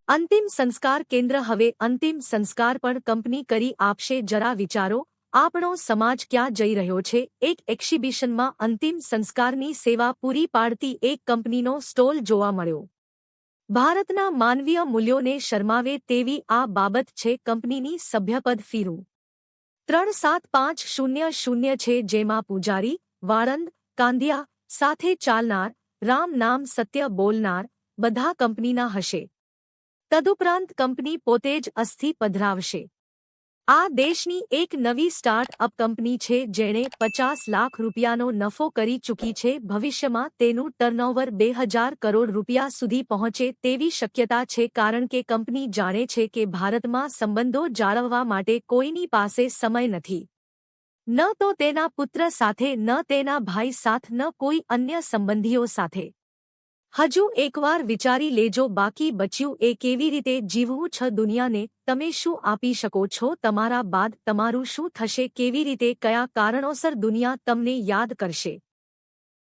અંતિમ સંસ્કાર કેન્દ્ર હવે અંતિમ સંસ્કાર પણ કંપની કરી આપશે જરા વિચારો આપણો સમાજ ક્યાં જઈ રહ્યો છે એક એક્ઝિબિશનમાં અંતિમ સંસ્કારની સેવા પૂરી પાડતી એક કંપનીનો સ્ટોલ જોવા મળ્યો ભારતના માનવીય મૂલ્યોને શરમાવે તેવી આ બાબત છે કંપનીની સભ્યપદ ફી 3750 છે જેમાં પૂજારી વાળંદ કાંધિયા સાથે ચાલનાર રામ નામ સત્ય બોલનાર બધા કંપનીના હશે તદુપરાંત કંપની પોતે જ અસ્થિ પધરાવશે આ દેશની એક નવી સ્ટાર્ટઅપ કંપની છે જેણે 50 લાખ રૂપિયાનો નફો કરી ચૂકી છે ભવિષ્યમાં તેનું ટર્નઓવર 2000 કરોડ રૂપિયા સુધી પહોંચે તેવી શક્યતા છે કારણ કે કંપની જાણે છે કે ભારતમાં સંબંધો જાળવવા માટે કોઈની પાસે સમય નથી ન તો તેના પુત્ર સાથે ન તેના ભાઈ સાથ ન કોઈ અન્ય સંબંધીઓ સાથે હજુ એકવાર વિચારી લેજો બાકી બચ્યું એ કેવી રીતે જીવવું છે દુનિયાને તમે શું આપી શકો છો તમારા બાદ તમારું શું થશે કેવી રીતે કયા કારણોસર દુનિયા તમને યાદ કરશે